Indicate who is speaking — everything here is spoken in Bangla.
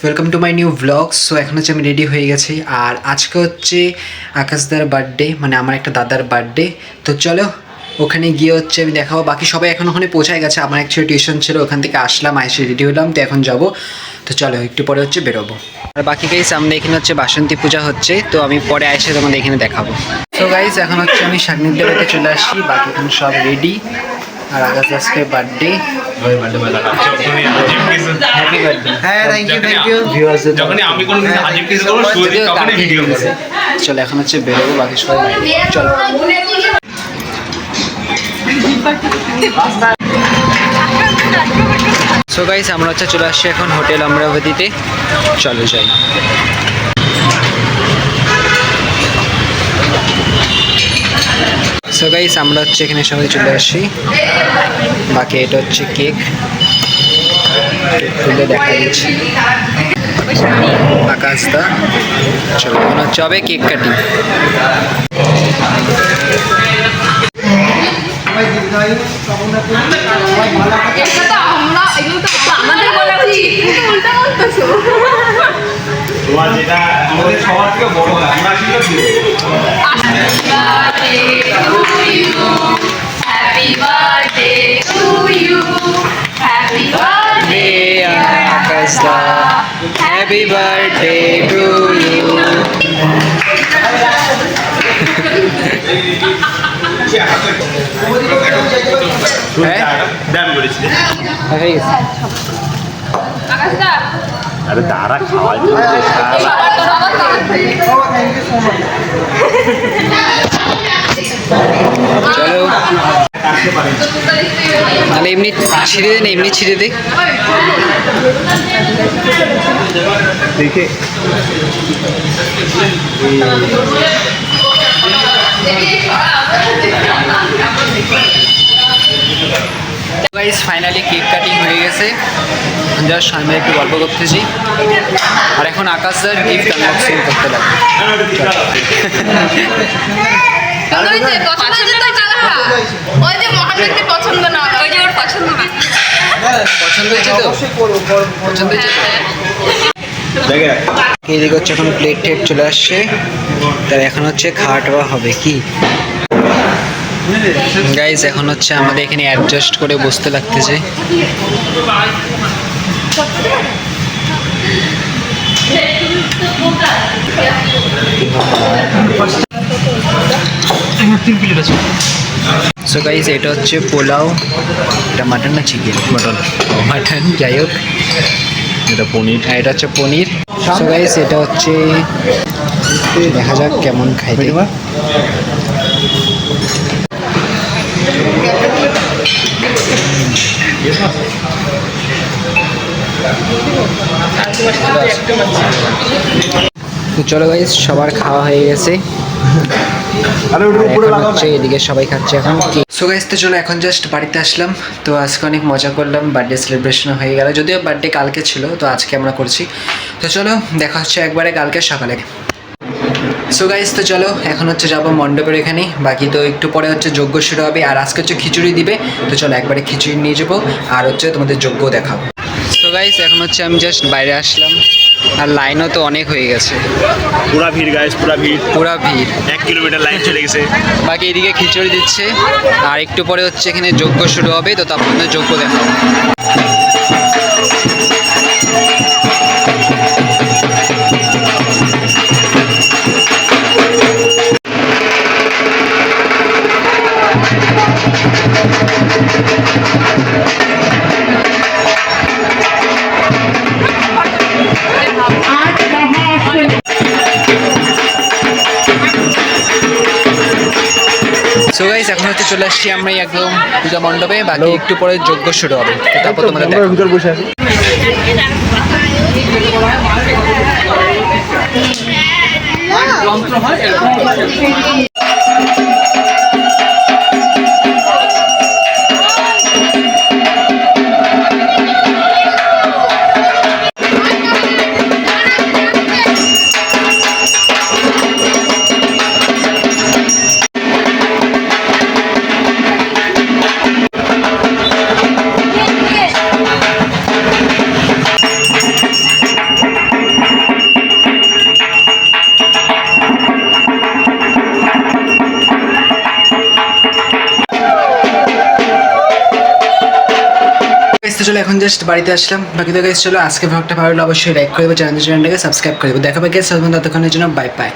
Speaker 1: Welcome to my new blog. So এখন হচ্ছে আমি রেডি হয়ে গেছি, আর আজকে হচ্ছে আকাশদার বার্থডে, মানে আমার একটা দাদার বার্থডে। তো চলো ওখানে গিয়ে হচ্ছে আমি দেখাবো। বাকি সবাই এখন ওখানে পৌঁছায় গেছে, আমার অ্যাকচুয়ালি টিউশন ছিল, ওখান থেকে আসলাম, এসে রেডি হলাম, তো এখন যাবো। তো চলো একটু পরে হচ্ছে বেরোবো। আর বাকি গাইস আমাদের এখানে হচ্ছে বাসন্তী পূজা হচ্ছে, তো আমি পরে এসে তোমাদের এখানে দেখাবো। তো গাইস এখন হচ্ছে আমি সান্নিধ্যে বাড়িতে চলে আসছি, বাকি এখন সব রেডি। আর আকাশ আজকে বার্থডে, হ্যাপি বার্থডে। হ্যাঁ, থ্যাংক ইউ ভিউয়ার্স। যখনই আমি কোনো আজিব কিছু করব শুরুতে তখনই ভিডিও করে। চলো এখন হচ্ছে বেরোবো, বাকি সবাই চলো। সো গাইস আমরা হচ্ছে চলে আসছি এখন হোটেল অমরাবতীতে, চলো যাই। সো গাইস আমরা হচ্ছে এখানে সবাই চলে আসছি, বাকি এটা হচ্ছে কেক, খুলে দেখা দিচ্ছি আকাশদা। চলো এখন হচ্ছে হবে cake cutting.
Speaker 2: Happy birthday to you. Happy birthday,
Speaker 1: Akashda. Happy birthday to you.
Speaker 2: Akashda.
Speaker 3: अरे दारा खावा
Speaker 1: চলো তাহলে এমনি ছিঁড়ে দে, না এমনি ছিঁড়ে দে।
Speaker 3: देखिए
Speaker 1: গাইস ফাইনালি কেক কাটিং হয়ে গেছে, জাস্ট আমি একটু গল্প করতেছি, আর এখন আকাশদার গিফট আনবক্সিং করতে লাগবে।
Speaker 2: পছন্দ না, ওই যে ওর পছন্দ না।
Speaker 1: পছন্দ হয়েছে তো? পছন্দ হয়েছে তো? এইদিকে হচ্ছে এখন প্লেট টেট চলে আসছে, তাই এখন হচ্ছে খাওয়া টাওয়া হবে। কি গাইস এখন হচ্ছে আমাদের এখানে অ্যাডজাস্ট করে বসতে লাগতেছে। সো গাইস এটা হচ্ছে পোলাও, এটা মাটন না চিকেন? মাটন, যাই হোক
Speaker 3: এটা পনির,
Speaker 1: এটা হচ্ছে পনির। সো গাইস এটা হচ্ছে, দেখা যাক কেমন খাইতে। তো চলো গাইস সবার খাওয়া হয়ে গেছে, এখন হচ্ছে এদিকে সবাই খাচ্ছে এখন। সো গাইস তো চলো এখন জাস্ট বাড়িতে আসলাম, তো আজকে অনেক মজা করলাম, বার্থডে সেলিব্রেশন হয়ে গেল, যদিও বার্থডে কালকে ছিল, তো আজকে আমরা করছি। তো চলো দেখা হচ্ছে একবারে কালকে সকালে। সো গাইস তো চলো এখন হচ্ছে যাবো মণ্ডপের এখানে, বাকি তো একটু পরে হচ্ছে যজ্ঞ শুরু হবে, আর আজকে হচ্ছে খিচুড়ি দিবে, তো চলো একবারে খিচুড়ি নিয়ে যাবো, আর হচ্ছে তোমাদের যজ্ঞ দেখাবো। সো গাইস এখন হচ্ছে আমি জাস্ট বাইরে আসলাম, আর লাইনও তো অনেক হয়ে গেছে,
Speaker 3: পুরা ভিড় গাইস, পুরা ভিড়,
Speaker 1: পুরা ভিড়,
Speaker 3: 1 কিলোমিটার লাইন চলে গেছে।
Speaker 1: বাকি এদিকে খিচুড়ি দিচ্ছে, আর একটু পরে হচ্ছে এখানে যজ্ঞ শুরু হবে, তো তখন যজ্ঞ দেখাবো। সো গাইস এখন হচ্ছে চলে আসছি আমরা একদম পূজা মণ্ডপে, বাকি একটু পরে যজ্ঞ শুরু হবে, তো তারপর তোমাদের দেখাবো।
Speaker 3: ভিতর বসে আছি। যন্ত্র হয় এরকম।
Speaker 1: তো চলো এখন জাস্ট বাড়িতে আসলাম। বাকি তো গাইস চলো আজকে ভ্লগটা ভালো লাগলে অবশ্যই লাইক করে দেবো, চ্যানেলটাকে সাবস্ক্রাইব করে দেবো। দেখা পাই গাইস ততক্ষণের জন্য বাই বাই।